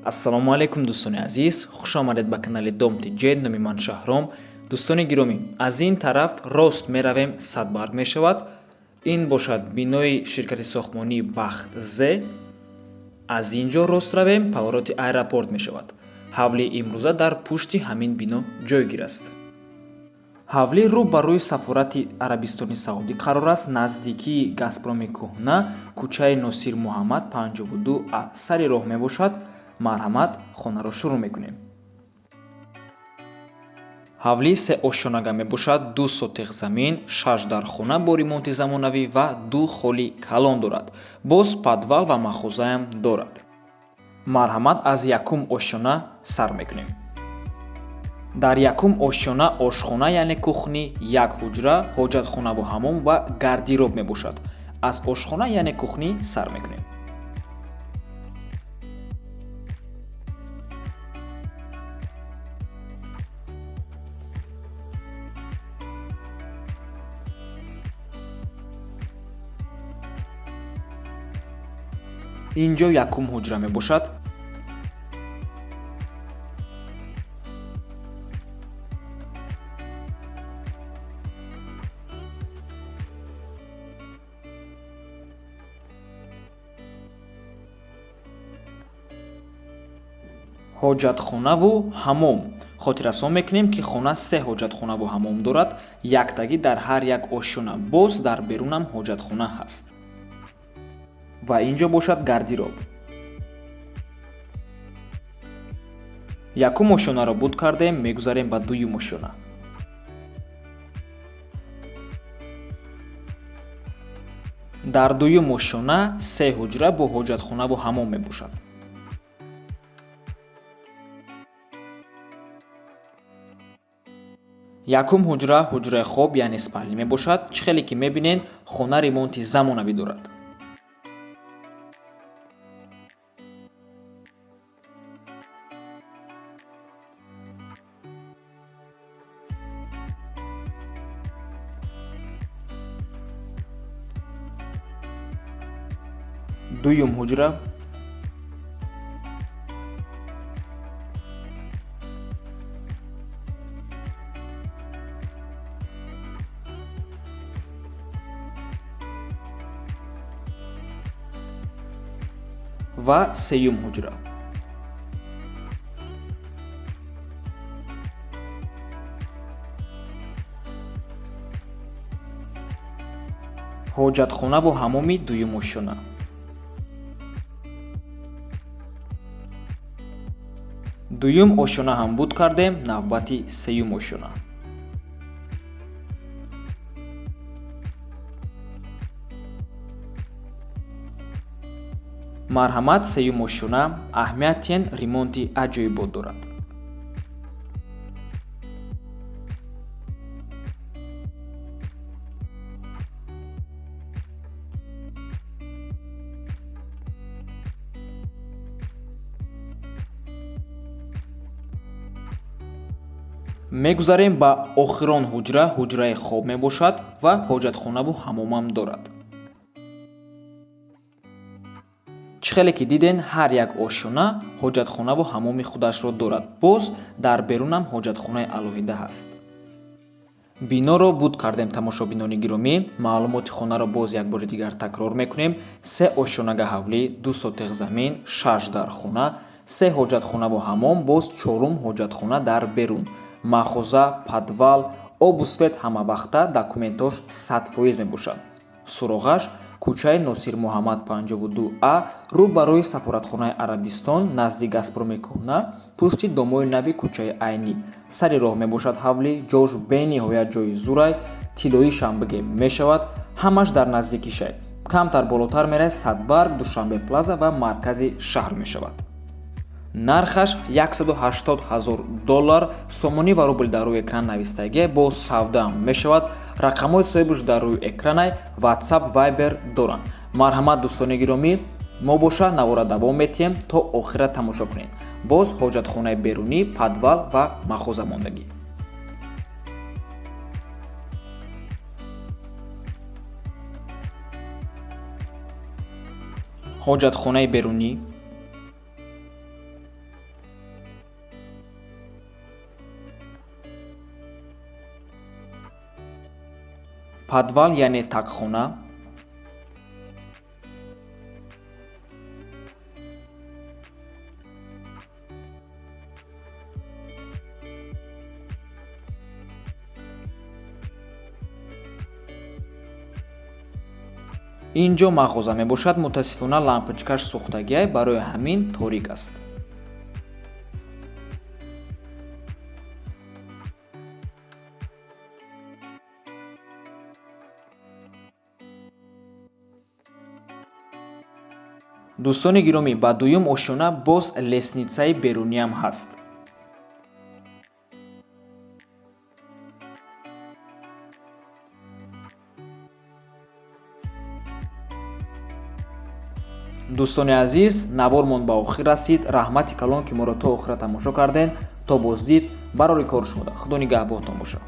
ассалому алайкум дӯстони азиз, хуш омадед ба канали Домти Ҷед. Номи ман Шаҳром. Дӯстони гиромӣ, аз ин тараф рост меравем Садбарг мешавад. Ин бошад бинои ширкати сохтмонии Бахт З. Аз ин ҷо рост равем, повороти аэропорт мешавад. ҳавли имрӯза дар пушти ҳамин бино ҷойгир аст. ҳавли рӯ ба рӯи сафорати Арабистони Саудӣ қарор аст, наздикии Газпроми кӯҳна, кӯчаи Носир Муҳаммад 52А сари роҳ мебошад. Марҳамат, хонаро шурӯъ мекунем. ҳавли се ошхонага мебошад, 2 сотиқ замин, 6 дар хона бо ремонти замонавӣ ва 2 холи калон дорад. Боз подвал ва махозаам дорад. Марҳамат, аз якум ошхона сар мекунем. дар якум ошхона ошхона яъне кухни, як ҳуҷра, ҳоҷатхонаву ҳаммом ва гардироб мебошад. аз ошхона яъне кухни сар мекунем. инҷо якум ҳуҷра мебошад. ҳоҷатхонаву ҳаммом. хотиррасон мекунем, ки хона се ҳоҷатхонаву ҳаммом дорад. Яктагӣ дар ҳар як ошхона. Боз дар берунам ҳоҷатхона ҳаст. ва инҷо бошад гардироб. якум ошхонаро буд кардем, мегузарем ба дуюм ошхона. дар дуюм ошхона се ҳуҷра бо ҳоҷатхонаву ҳаммом мебошад. якум ҳуҷра ҳуҷраи хоб яъне спални мебошад. чӣ хеле ки мебинед, хона ремонти замонавӣ дорад. дуюм ҳуҷра. ва сеюм ҳуҷра. ҳоҷатхонаву ҳаммоми дуюм ошхона. дуюм ошхона ҳам буд кардем, навбати сеюм ошхона. марҳамат, сеюм ошхона аҳамиятен ремонти аҷоибот дорад. мегузарем ба охирон ҳуҷра. ҳуҷраи хоб мебошад ва ҳоҷатхонаву ҳаммомам дорад. чӣ хеле ки диден, ҳар як ошхона ҳоҷатхонаву ҳаммоми худашро дорад. боз дар берунам ҳоҷатхонаи алоҳида ҳаст. биноро буд кардем. тамошобинони гиромӣ, маълумоти хонаро боз як бори дигар такрор мекунем. се ошхонага ҳавлӣ, 2 сотиқ замин, 6 дар хона, се ҳоҷатхонаву ҳаммом, боз 4 ҳоҷатхона дар берун, махоза, подвал, обу свет ҳамавақта документош 100% мебошад. суроғаш кӯчаи Носир Муҳаммад 52А рӯ ба рӯи сафоратхонаи Арабистон назди Газпроми кӯҳна, пушти домои нави кӯчаи Айнӣ. сари роҳ мебошад ҳавлӣ. ҷош бениҳоят ҷои зурай, тиллоишам бигем мешавад. ҳамаш дар наздикишай. камтар болотар мерай Садбарг, Душанбе плаза ва маркази шаҳр мешавад. нархаш $180,000. сомонӣ ва рубл дар рӯи экран навистагӣ бо савдаам мешавад. рақамҳои соҳибуш дар рӯи экранай. WhatsApp, Viber доранд. марҳамат, дӯстони гиромӣ, мо боша навора давом метиҳем то охира тамошо кунед. боз ҳоҷатхонаи берунӣ, подвал ва махоза мондагӣ. ҳоҷатхонаи берунӣ, подвал яъне тақхона, инҷо мағоза мебошад. мутаассифона лампочкааш сӯхтагиай, барои ҳамин торик аст. дӯстони гиромӣ, ба дуюм ошёна боз лестнитсаи беруниам ҳаст. дӯстони азиз, навормон ба охир расид. раҳмати калон ки моро то охира тамошо карден. То боздид, барори кор шуда. худо нигаҳбонтон бошад.